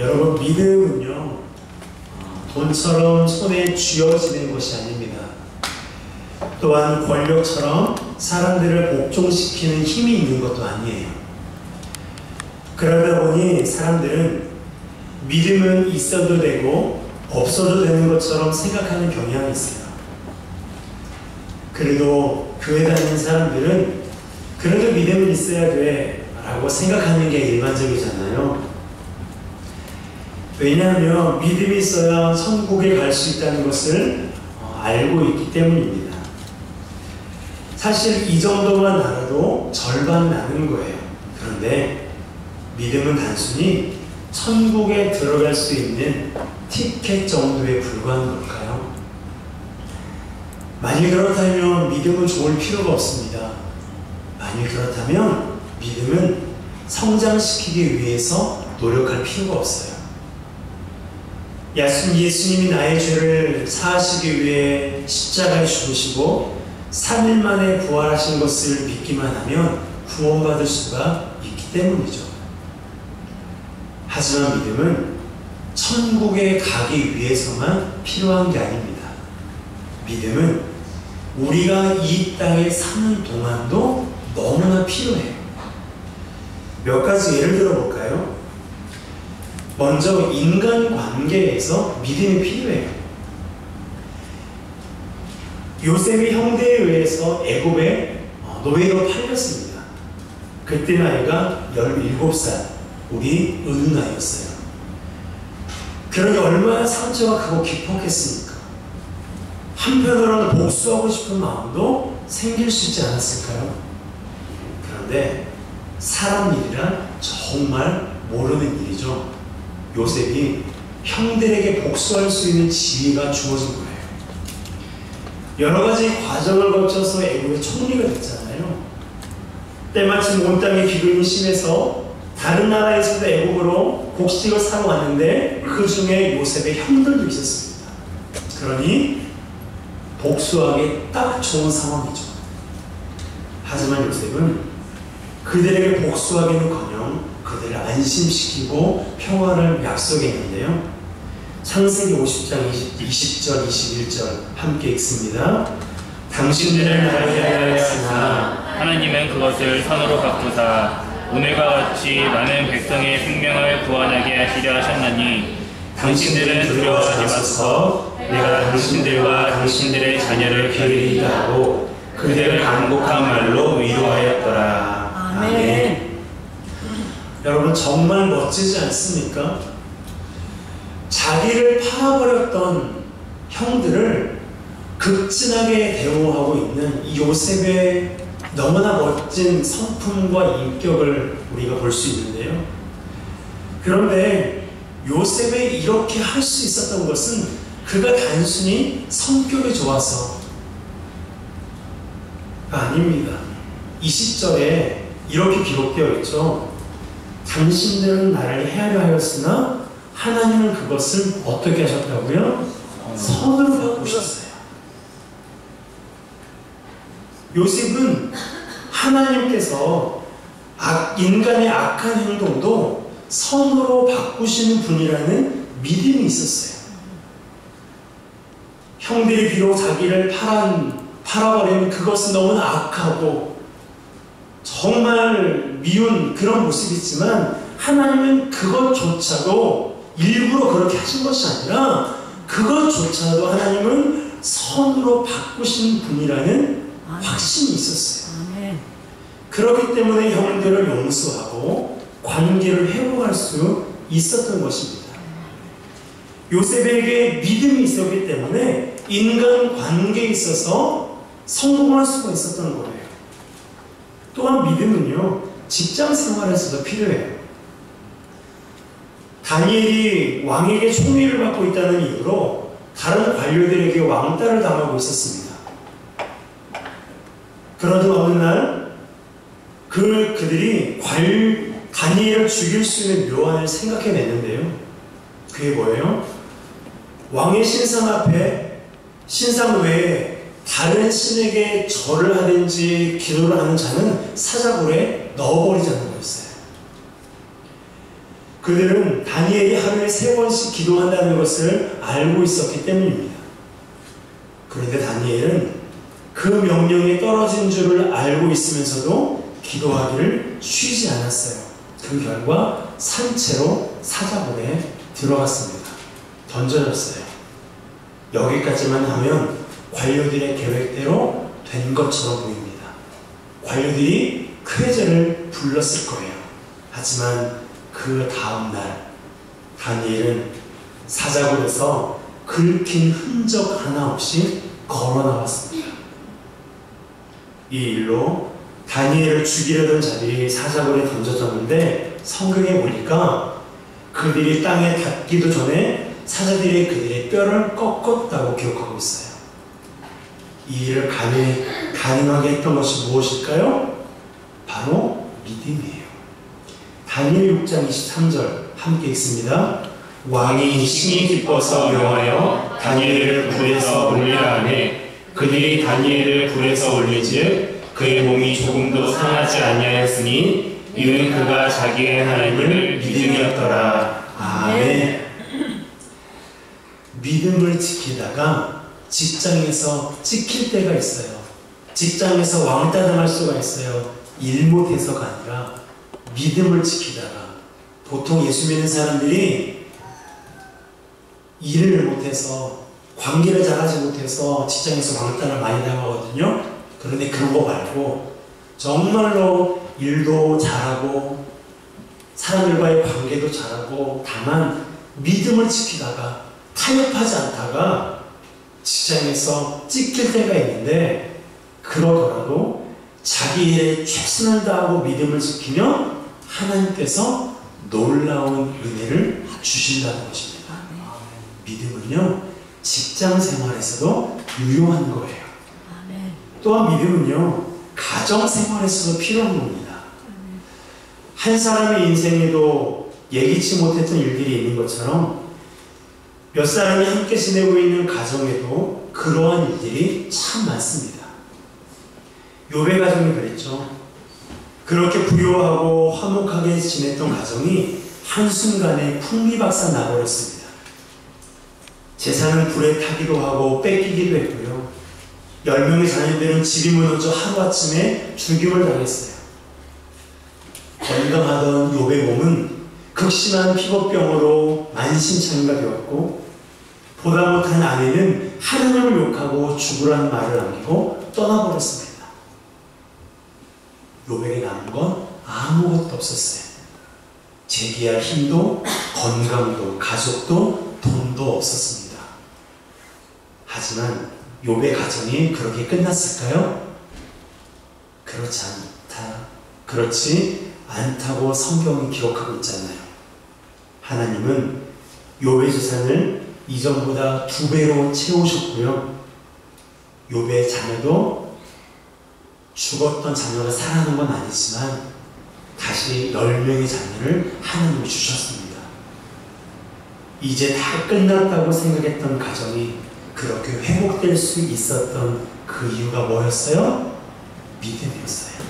여러분, 믿음은요, 돈처럼 손에 쥐어지는 것이 아닙니다. 또한 권력처럼 사람들을 복종시키는 힘이 있는 것도 아니에요. 그러다 보니 사람들은 믿음은 있어도 되고 없어도 되는 것처럼 생각하는 경향이 있어요. 그래도 교회 다니는 사람들은 그래도 믿음은 있어야 돼 라고 생각하는 게 일반적이잖아요. 왜냐하면 믿음이 있어야 천국에 갈 수 있다는 것을 알고 있기 때문입니다. 사실 이 정도만 알아도 절반은 아는 거예요. 그런데 믿음은 단순히 천국에 들어갈 수 있는 티켓 정도에 불과한 걸까요? 만일 그렇다면 믿음은 좋을 필요가 없습니다. 만일 그렇다면 믿음은 성장시키기 위해서 노력할 필요가 없어요. 예수님이 나의 죄를 사하시기 위해 십자가에 죽으시고 3일 만에 부활하신 것을 믿기만 하면 구원받을 수가 있기 때문이죠. 하지만 믿음은 천국에 가기 위해서만 필요한 게 아닙니다. 믿음은 우리가 이 땅에 사는 동안도 너무나 필요해요. 몇 가지 예를 들어볼까요? 먼저 인간관계에서 믿음이 필요해요. 요셉이 형제에 의해서 애굽에 노예로 팔렸습니다. 그때 나이가 17살, 우리 은우 나이였어요. 그러니 얼마나 상처가 크고 기뻤겠습니까? 한편으로는 복수하고 싶은 마음도 생길 수 있지 않았을까요? 그런데 사람 일이란 정말 모르는 일이죠. 요셉이 형들에게 복수할 수 있는 지위가 주어진 거예요. 여러 가지 과정을 거쳐서 애굽의 총리가 됐잖아요. 때마침 온 땅의 기근이 심해서 다른 나라에서도 애굽으로 곡식을 사러 왔는데 그 중에 요셉의 형들도 있었습니다. 그러니 복수하기 딱 좋은 상황이죠. 하지만 요셉은 그들에게 복수하기는커녕 그들을 안심시키고 평화를 약속했는데요. 창세기 50장 20절 21절 함께 읽습니다. 당신들을 나를 위하였으나 하나님은 그것을 선으로 바꾸사 오늘과 같이 많은 백성의 생명을 구원하게 하시려 하셨나니 당신들은 두려워하지 마소서 내가 당신들과 당신들의 자녀를 기르리다 하고 그들을 간곡한 말로 위로하였더라. 아멘. 여러분, 정말 멋지지 않습니까? 자기를 팔아버렸던 형들을 극진하게 대우하고 있는 이 요셉의 너무나 멋진 성품과 인격을 우리가 볼 수 있는데요. 그런데 요셉이 이렇게 할 수 있었던 것은 그가 단순히 성격이 좋아서가 아닙니다. 20절에 이렇게 기록되어 있죠. 당신들은 나를 해하려 하였으나 하나님은 그것을 어떻게 하셨다고요? 선으로 바꾸셨어요. 요셉은 하나님께서 인간의 악한 행동도 선으로 바꾸시는 분이라는 믿음이 있었어요. 형들이 비록 자기를 팔아버린 그것은 너무나 악하고 정말 미운 그런 모습이지만 하나님은 그것조차도 일부러 그렇게 하신 것이 아니라 그것조차도 하나님은 선으로 바꾸신 분이라는 확신이 있었어요. 그렇기 때문에 형들을 용서하고 관계를 회복할 수 있었던 것입니다. 요셉에게 믿음이 있었기 때문에 인간 관계에 있어서 성공할 수가 있었던 거예요. 또한 믿음은요, 직장 생활에서도 필요해요. 다니엘이 왕에게 총리를 맡고 있다는 이유로 다른 관료들에게 왕따를 당하고 있었습니다. 그러던 어느 날 그들이 다니엘을 죽일 수 있는 묘안을 생각해냈는데요. 그게 뭐예요? 왕의 신상 앞에 신상 외에 다른 신에게 절을 하든지 기도를 하는 자는 사자굴에 넣어버리자는 거였어요. 그들은 다니엘이 하루에 3번씩 기도한다는 것을 알고 있었기 때문입니다. 그런데 다니엘은 그 명령에 떨어진 줄을 알고 있으면서도 기도하기를 쉬지 않았어요. 그 결과 산채로 사자굴에 들어갔습니다. 던져졌어요. 여기까지만 하면 관료들의 계획대로 된 것처럼 보입니다. 관료들이 쾌제를 불렀을 거예요. 하지만 그 다음날 다니엘은 사자굴에서 긁힌 흔적 하나 없이 걸어 나왔습니다. 이 일로 다니엘을 죽이려던 자들이 사자굴에 던져졌는데 성경에 보니까 그들이 땅에 닿기도 전에 사자들이 그들의 뼈를 꺾었다고 기록하고 있어요. 이 일을 가능하게 했던 것이 무엇일까요? 바로 믿음이에요. 다니엘 6장 23절 함께 읽습니다. 왕이 심히 기뻐서 명하여 다니엘을 불에서 올리라 하매 그들이 다니엘을 불에서 올리즉 그의 몸이 조금도 상하지 아니하였으니 이는 그가 자기의 하나님을 믿음이었더라. 아멘. 믿음을 지키다가 직장에서 찍힐 때가 있어요. 직장에서 왕따 당할 수가 있어요. 일 못해서가 아니라 믿음을 지키다가. 보통 예수 믿는 사람들이 일을 못해서, 관계를 잘하지 못해서 직장에서 왕따를 많이 당하거든요. 그런데 그런 거 말고 정말로 일도 잘하고 사람들과의 관계도 잘하고 다만 믿음을 지키다가 타협하지 않다가 직장에서 찍힐 때가 있는데, 그러더라도 자기 일에 최선을 다하고 믿음을 지키면 하나님께서 놀라운 은혜를 주신다는 것입니다. 믿음은요, 직장 생활에서도 유용한 거예요. 또한 믿음은요, 가정 생활에서도 필요한 겁니다. 한 사람의 인생에도 예기치 못했던 일들이 있는 것처럼 몇 사람이 함께 지내고 있는 가정에도 그러한 일들이 참 많습니다. 욥의 가정이 그랬죠. 그렇게 부유하고 화목하게 지냈던 가정이 한순간에 풍비박산 나버렸습니다. 재산은 불에 타기도 하고 뺏기기도 했고요. 10명의 자녀들은 집이 무너져 하루아침에 죽임을 당했어요. 건강하던 욥의 몸은 극심한 피부병으로 만신창이가 되었고, 보다 못한 아내는 하나님을 욕하고 죽으라는 말을 남기고 떠나버렸습니다. 욥에게 남은 건 아무것도 없었어요. 재기할 힘도 건강도 가족도 돈도 없었습니다. 하지만 욥의 가정이 그렇게 끝났을까요? 그렇지 않다고 성경이 기록하고 있잖아요. 하나님은 욥의 재산을 이전보다 2배로 채우셨고요. 욥의 자녀도 죽었던 자녀가 살아나는 건 아니지만 다시 10명의 자녀를 하나님이 주셨습니다. 이제 다 끝났다고 생각했던 가정이 그렇게 회복될 수 있었던 그 이유가 뭐였어요? 믿음이었어요.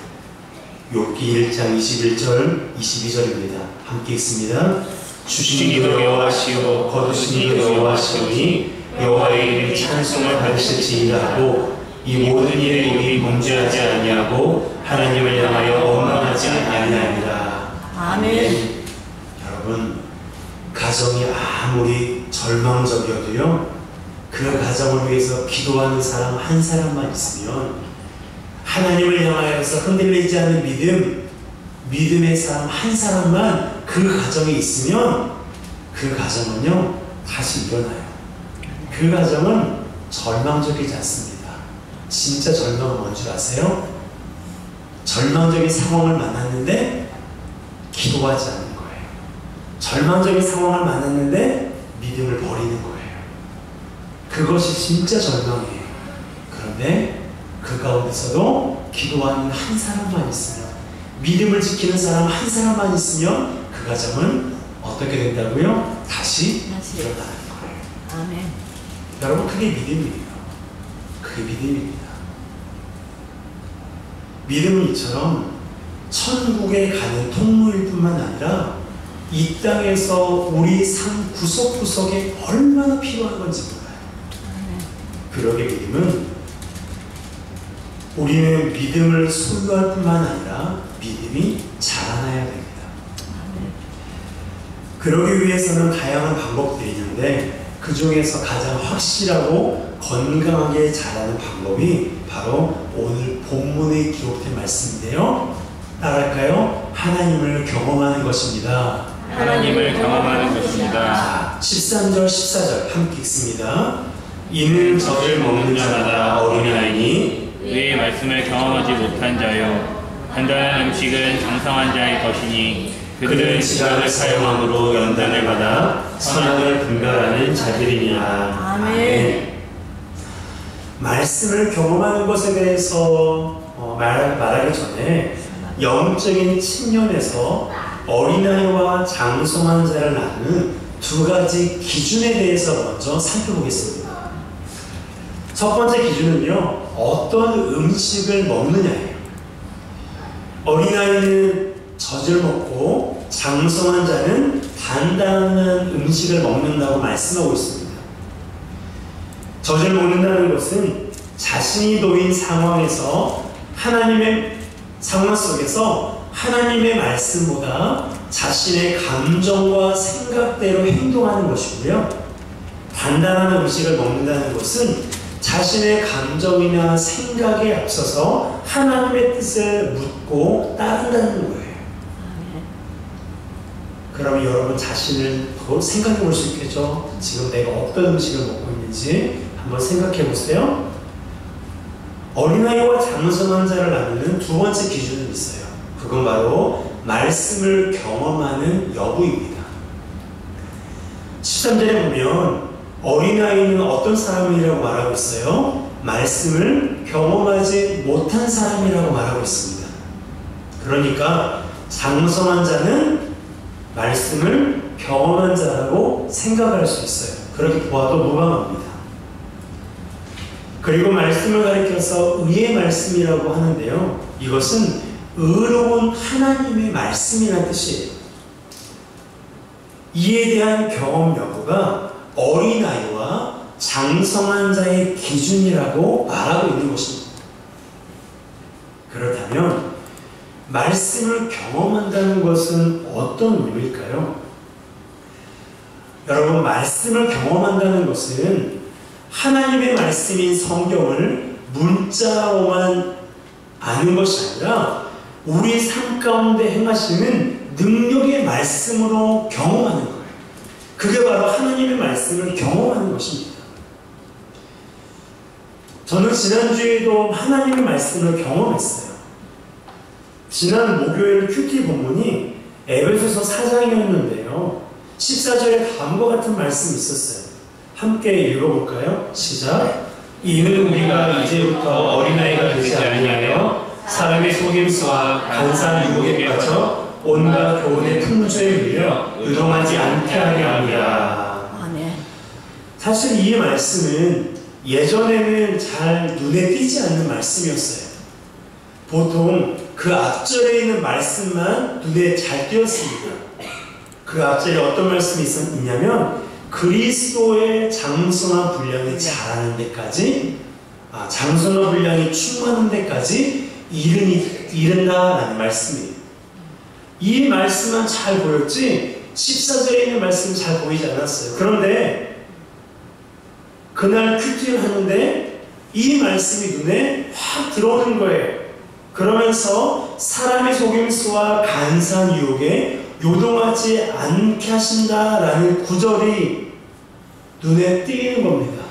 욥기 1장 21절 22절입니다. 함께 읽습니다. 주신 이도 여호와시오 거두신 이도 여호와시오니 여호와의 이름이 찬송을 받으실지이다 하고 이 모든 일을 우리 범죄하지 아니하고 하나님을 향하여 원망하지 아니하니라. 아멘. 여러분, 가정이 아무리 절망적이어도요, 그 가정을 위해서 기도하는 사람 한 사람만 있으면, 하나님을 향하여서 흔들리지 않는 믿음의 사람 한 사람만 그 가정에 있으면 그 가정은요, 다시 일어나요. 그 가정은 절망적이지 않습니다. 진짜 절망은 뭔지 아세요? 절망적인 상황을 만났는데 기도하지 않는 거예요. 절망적인 상황을 만났는데 믿음을 버리는 거예요. 그것이 진짜 절망이에요. 그런데 그 가운데서도 기도하는 한 사람만 있으면, 믿음을 지키는 사람 한 사람만 있으면 그 가정은 어떻게 된다고요? 다시 일어나는 거예요. 아멘. 여러분, 그게 믿음이에요. 그게 믿음입니다. 믿음은 이처럼 천국에 가는 통로일 뿐만 아니라 이 땅에서 우리 삶 구석구석에 얼마나 필요한 건지 몰라요. 그러게 믿음은 우리는 믿음을 소유할 뿐만 아니라 믿음이 자라나야 됩니다. 그러기 위해서는 다양한 방법들이 있는데 그 중에서 가장 확실하고 건강하게 자라는 방법이 바로 오늘 본문에 기록된 말씀인데요. 따라할까요? 하나님을 경험하는 것입니다. 하나님을 경험하는 것입니다. 자, 13절 14절 함께 읽습니다. 이는 젖을 먹는 자마다 어린아이니 그의 말씀을 경험하지 못한 자요 단단한 음식은 장성한 자의 것이니 그들은 지각을 사용함으로 연단을 받아 선악을 분별하는 자들이니라. 아멘. 말씀을 경험하는 것에 대해서 말하기 전에 영적인 측면에서 어린아이와 장성한 자를 나누는 두 가지 기준에 대해서 먼저 살펴보겠습니다. 첫 번째 기준은요, 어떤 음식을 먹느냐예요. 어린아이는 젖을 먹고 장성한 자는 단단한 음식을 먹는다고 말씀하고 있습니다. 젖을 먹는다는 것은 자신이 놓인 상황에서 하나님의 상황 속에서 하나님의 말씀보다 자신의 감정과 생각대로 행동하는 것이고요. 단단한 음식을 먹는다는 것은 자신의 감정이나 생각에 앞서서 하나님의 뜻을 묻고 따른다는 거예요. 그러면 여러분 자신을 생각해 볼 수 있겠죠? 지금 내가 어떤 음식을 먹고 있는지 한번 생각해 보세요. 어린아이와 장성한 자를 나누는 두 번째 기준은 있어요. 그건 바로 말씀을 경험하는 여부입니다. 13절에 보면 어린아이는 어떤 사람이라고 말하고 있어요? 말씀을 경험하지 못한 사람이라고 말하고 있습니다. 그러니까 장성한 자는 말씀을 경험한 자라고 생각할 수 있어요. 그렇게 보아도 무방합니다. 그리고 말씀을 가리켜서 의의 말씀이라고 하는데요. 이것은 의로운 하나님의 말씀이라는 뜻이에요. 이에 대한 경험 여부가 어린아이와 장성한 자의 기준이라고 말하고 있는 것입니다. 그렇다면 말씀을 경험한다는 것은 어떤 의미일까요? 여러분, 말씀을 경험한다는 것은 하나님의 말씀인 성경을 문자로만 아는 것이 아니라 우리 삶 가운데 행하시는 능력의 말씀으로 경험하는 거예요. 그게 바로 하나님의 말씀을 경험하는 것입니다. 저는 지난주에도 하나님의 말씀을 경험했어요. 지난 목요일 큐티 본문이 에베소서 4장이었는데요. 14절에 다음과 같은 말씀이 있었어요. 함께 읽어볼까요? 시작. 이는 우리가 이제부터 어린아이가 되지 아니하여 사람의 속임수와 간사한 유혹에 빠져 온갖 교훈의 풍조에 밀려 의동하지 않게 하려 합니다. 아멘. 사실 이 말씀은 예전에는 잘 눈에 띄지 않는 말씀이었어요. 보통 그 앞절에 있는 말씀만 눈에 잘 띄었습니다. 그 앞절에 어떤 말씀이 있냐면 그리스도의 장성한 분량이 자라는 데까지, 장성한 분량이 충만한 데까지 이른다라는 말씀이에요. 이 말씀만 잘 보였지 14절에 있는 말씀은 잘 보이지 않았어요. 그런데 그날 큐티를 하는데 이 말씀이 눈에 확 들어오는 거예요. 그러면서 사람의 속임수와 간사한 유혹에 요동하지 않게 하신다라는 구절이 눈에 띄는 겁니다.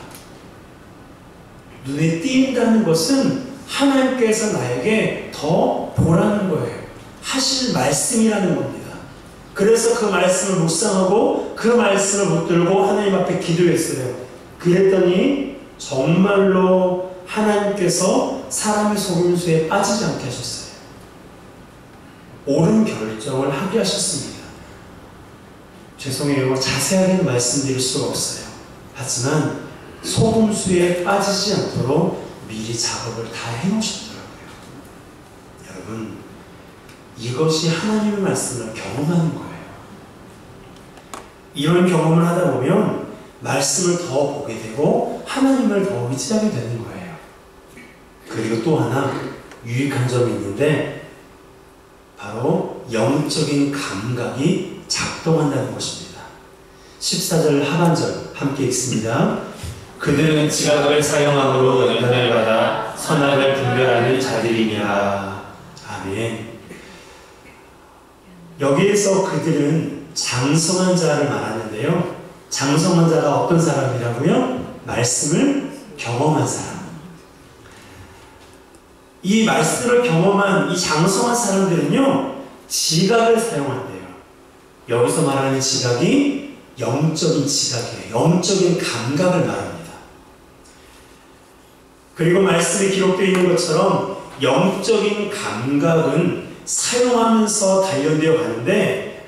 눈에 띄인다는 것은 하나님께서 나에게 더 보라는 거예요. 하실 말씀이라는 겁니다. 그래서 그 말씀을 묵상하고 그 말씀을 붙들고 하나님 앞에 기도했어요. 그랬더니 정말로 하나님께서 사람의 속임수에 빠지지 않게 하셨어요. 옳은 결정을 하게 하셨습니다. 죄송해요. 자세하게는 말씀드릴 수가 없어요. 하지만 속임수에 빠지지 않도록 미리 작업을 다 해놓으셨더라고요. 여러분, 이것이 하나님의 말씀을 경험하는 거예요. 이런 경험을 하다 보면 말씀을 더 보게 되고 하나님을 더 의지하게 되는 거예요. 그리고 또 하나 유익한 점이 있는데 바로 영적인 감각이 작동한다는 것입니다. 14절 하반절 함께 읽습니다. 그들은 지각을 사용함으로 연단을 받아 선악을 분별하는 자들이니라. 아멘. 여기에서 그들은 장성한 자를 말하는데요. 장성한 자가 어떤 사람이라고요? 말씀을 경험한 사람. 이 말씀을 경험한 이 장성한 사람들은요, 지각을 사용한대요. 여기서 말하는 지각이 영적인 지각이에요. 영적인 감각을 말합니다. 그리고 말씀에 기록되어 있는 것처럼 영적인 감각은 사용하면서 단련되어 가는데,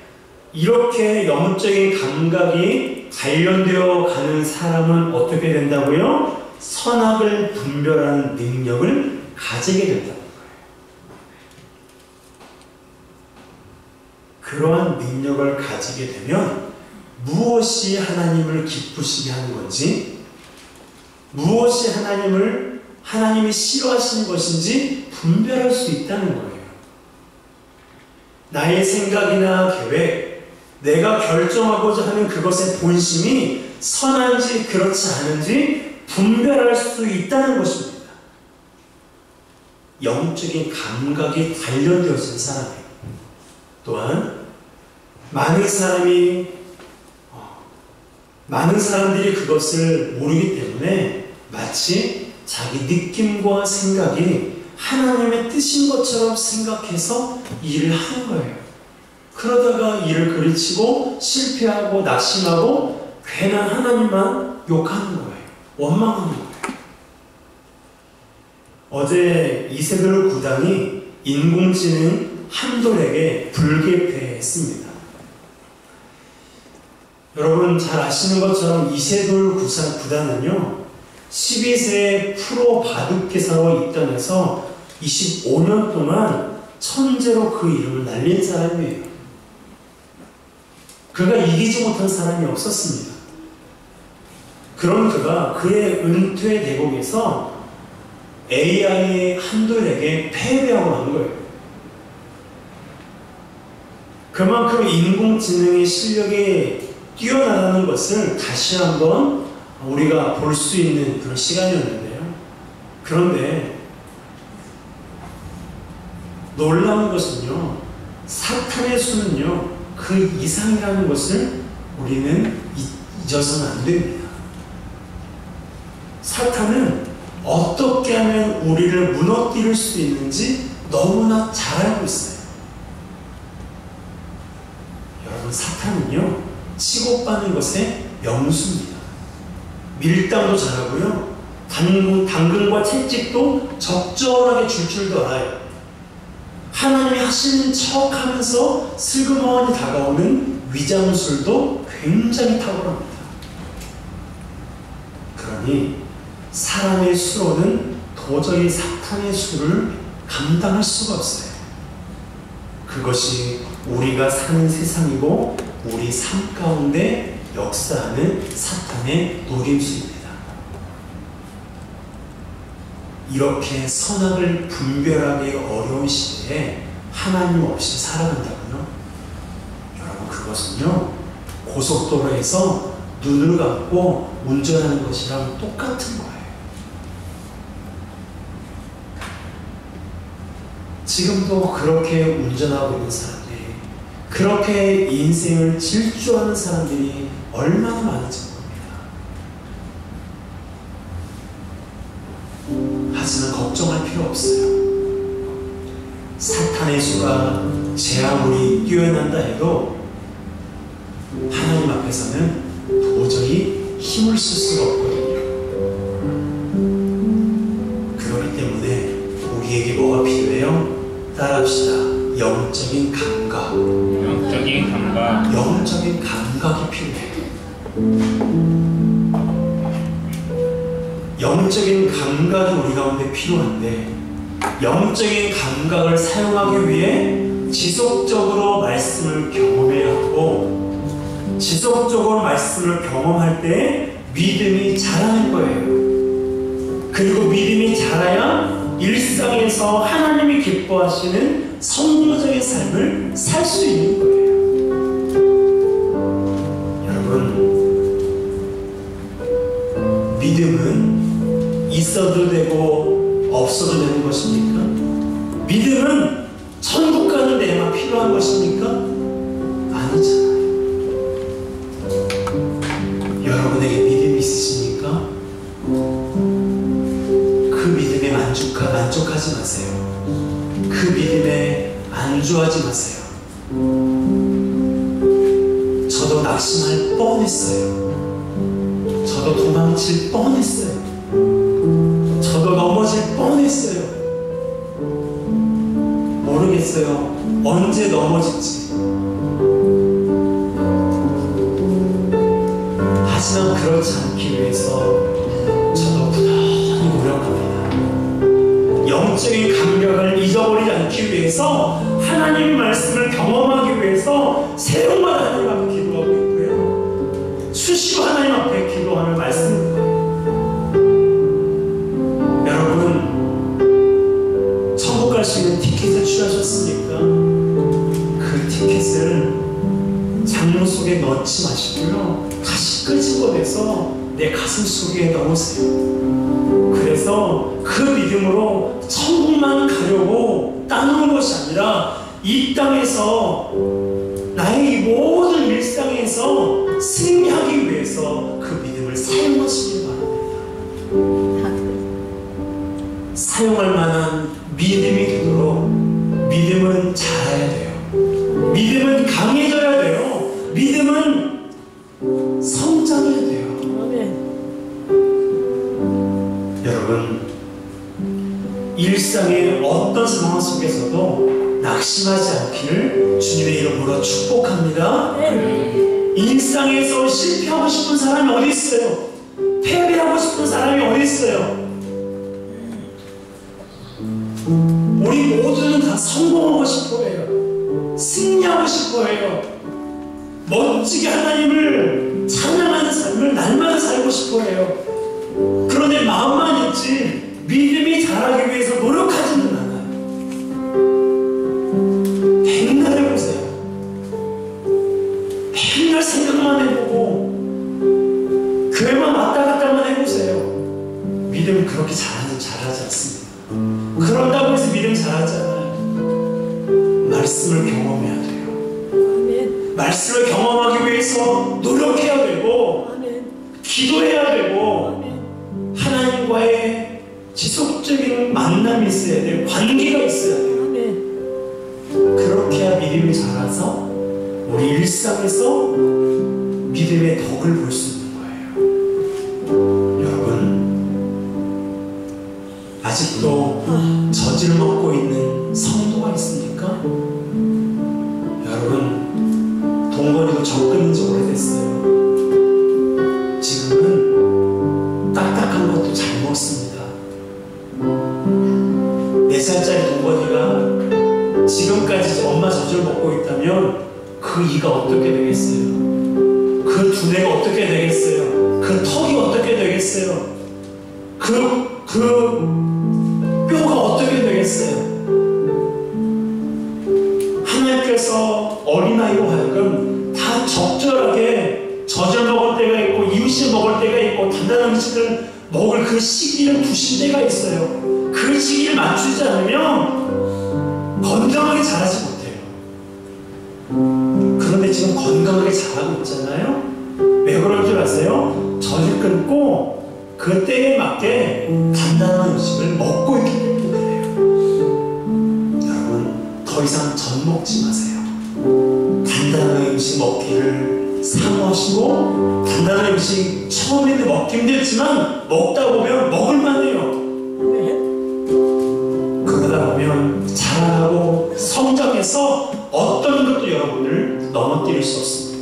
이렇게 영적인 감각이 단련되어 가는 사람은 어떻게 된다고요? 선악을 분별하는 능력을 가지게 된다는 거예요. 그러한 능력을 가지게 되면 무엇이 하나님을 기쁘시게 하는 건지, 무엇이 하나님이 싫어하시는 것인지 분별할 수 있다는 거예요. 나의 생각이나 계획, 내가 결정하고자 하는 그것의 본심이 선한지 그렇지 않은지 분별할 수 있다는 것입니다. 영적인 감각이 단련되어진 사람이에요. 또한 많은 사람들이 그것을 모르기 때문에 마치 자기 느낌과 생각이 하나님의 뜻인 것처럼 생각해서 일을 하는 거예요. 그러다가 일을 그르치고 실패하고 낙심하고 괜한 하나님만 욕하는 거예요. 원망하는 거예요. 어제 이세돌 구단이 인공지능 한돌에게 불개폐했습니다. 여러분 잘 아시는 것처럼 이세돌 구단은요, 12세 프로 바둑기사로 입단해서 25년 동안 천재로 그 이름을 날린 사람이에요. 그가 이기지 못한 사람이 없었습니다. 그런 그가 그의 은퇴 대국에서 AI의 한돌에게 패배하고 한 거예요. 그만큼 인공지능의 실력이 뛰어나다는 것을 다시 한번 우리가 볼 수 있는 그런 시간이었는데요. 그런데 놀라운 것은요, 사탄의 수는요, 그 이상이라는 것을 우리는 잊어서는 안 됩니다. 사탄은 어떻게 하면 우리를 무너뜨릴 수 있는지 너무나 잘 알고 있어요. 여러분, 사탄은요, 치고 빠는 것의 명수입니다. 밀당도 잘하고요, 당근과 채찍도 적절하게 줄 줄도 알아요. 하나님이 하시는 척 하면서 슬그머니 다가오는 위장술도 굉장히 탁월합니다. 그러니 사람의 수로는 도저히 사탄의 수를 감당할 수가 없어요. 그것이 우리가 사는 세상이고 우리 삶 가운데 역사하는 사탄의 노림수입니다. 이렇게 선악을 분별하기 어려운 시대에 하나님 없이 살아간다고요? 여러분, 그것은요, 고속도로에서 눈을 감고 운전하는 것이랑 똑같은 거예요. 지금도 그렇게 운전하고 있는 사람들이, 그렇게 인생을 질주하는 사람들이 얼마나 많은지 모릅니다. 하지만 걱정할 필요 없어요. 사탄의 수가 제 아무리 뛰어난다 해도 하나님 앞에서는 도저히 힘을 쓸 수가 없거든요. 그렇기 때문에 우리에게 뭐가 필요해요? 따라합시다. 영적인 감각. 영적인 감각. 영적인 감각이 필요해요. 영적인 감각이 우리 가운데 필요한데, 영적인 감각을 사용하기 위해 지속적으로 말씀을 경험해야 하고, 지속적으로 말씀을 경험할 때 믿음이 자라는 거예요. 그리고 믿음이 자라야 일상에서 하나님이 기뻐하시는 성도적인 삶을 살 수 있는 거예요. 여러분, 믿음은 있어도 되고 없어도 되는 것입니까? 믿음은 천국 가는 데에만 필요한 것입니까? 아니잖아요. 여러분에게 믿음이 있으십니까? 그 믿음에 만족하지 마세요. 그 믿음에 안주하지 마세요. 저도 낙심할 뻔했어요. 저도 도망칠 뻔했어요. 저도 넘어질 뻔했어요. 모르겠어요. 언제 넘어질지. 하지만 그렇지 않기 위해서 저도 부단히 노력합니다. 영적인 감격을 잊어버리지 않기 위해서, 하나님의 말씀을 경험하기 위해서 새벽마다 하나님 앞에 기도하고 있고요. 수시로 하나님 앞에 기도하는 말씀입니다. 여러분, 천국 갈 수 있는 티켓을 취하셨습니까? 그 티켓을 장로 속에 넣지 마시고요, 다시 끄집어내서 내 가슴 속에 넣으세요. 그래서 그 믿음으로 천국만 가려고 따르는 것이 아니라 이 땅에서 나의 이 모든 일상에서 승리하기 위해서 그 믿음을 사용하시기 바랍니다. 사용할 만한 믿음이 되도록 믿음은 자라야 돼요. 믿음은 강해져야 돼요. 믿음은 성장해야 돼요. 여러분, 일상의 어떤 상황 속에서도 낙심하지 않기를 주님의 이름으로 축복합니다. 일상에서 실패하고 싶은 사람이 어디 있어요? 패배하고 싶은 사람이 어디 있어요? 우리 모두는 다 성공하고 싶어 해요. 승리하고 싶어 해요. 멋지게 하나님을 찬양하는 삶을 날마다 살고 싶어 해요. 그런데 마음만 있지 믿음이 자라기 위해서 노력하지는 않아요. 백날 해보세요. 백날 생각만 해보고 교회만 왔다 갔다만 해보세요. 믿음은 그렇게 자라지 않습니다. 그런다고 해서 믿음 자라지 않아요. 말씀을 경험해야 돼요. 말씀을 경험하기 위해서 노력해야 되고, 기도해야 되고, 하나님과의 지속적인 만남이 있어야 돼요. 관계가 있어야 돼요. 그렇게 해야 믿음이 자라서 우리 일상에서 믿음의 덕을 볼 수 있는 거예요. 여러분, 아직도 젖을 먹고 있는 성도가 있습니까? 여러분, 동거리도 접근한 지 오래됐어요. 지금은 딱딱한 것도 잘 먹습니다. 4살짜리 동거리가 지금까지 엄마 젖을 먹고 있다면 그 이가 어떻게 되겠어요? 그 두뇌가 어떻게 되겠어요? 그 턱이 어떻게 되겠어요? 그 뼈가 어떻게 되겠어요? 하나님께서 어린아이로 하여금 다 적절하게 젖을 먹을 때가 있고 이웃을 먹을 때가 있고 단단한 음식을 먹을 그 시기를 두신 때가 있어요. 그 시기를 맞추지 않으면 건강하게 자라지 못해요. 그런데 지금 건강하게 자라고 있잖아요. 왜 그럴 줄 아세요? 젖을 끊고 그 때에 맞게 단단한 음식을 먹고 있기 때문에 그래요. 여러분, 더 이상 젖 먹지 마세요. 단단한 음식 먹기를 사모하시고, 단단한 음식 처음에는 먹기 힘들지만 먹다 보면 먹을만해요. 그러다 보면 자라고 성장해서 어떤 것도 여러분을 넘어뜨릴 수 없습니다.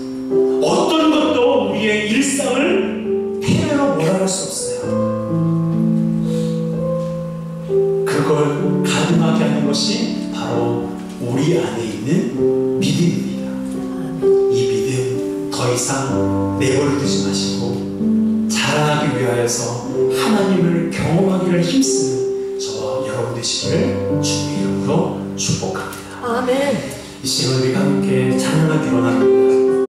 어떤 것도 우리의 일상을 폐해로 몰아갈 수 없어요. 그걸 가능하게 하는 것이 바로 우리 안에 있는 믿음입니다. 이 믿음 더 더 이상 내버려 두지 마시고 자라나기 위하여서 하나님을 경험하기를 힘쓰는 저와 여러분 되시기를 주님의 이름으로 축복합니다. 아멘. 이 시간 우리가 함께 찬양하기로 합니다.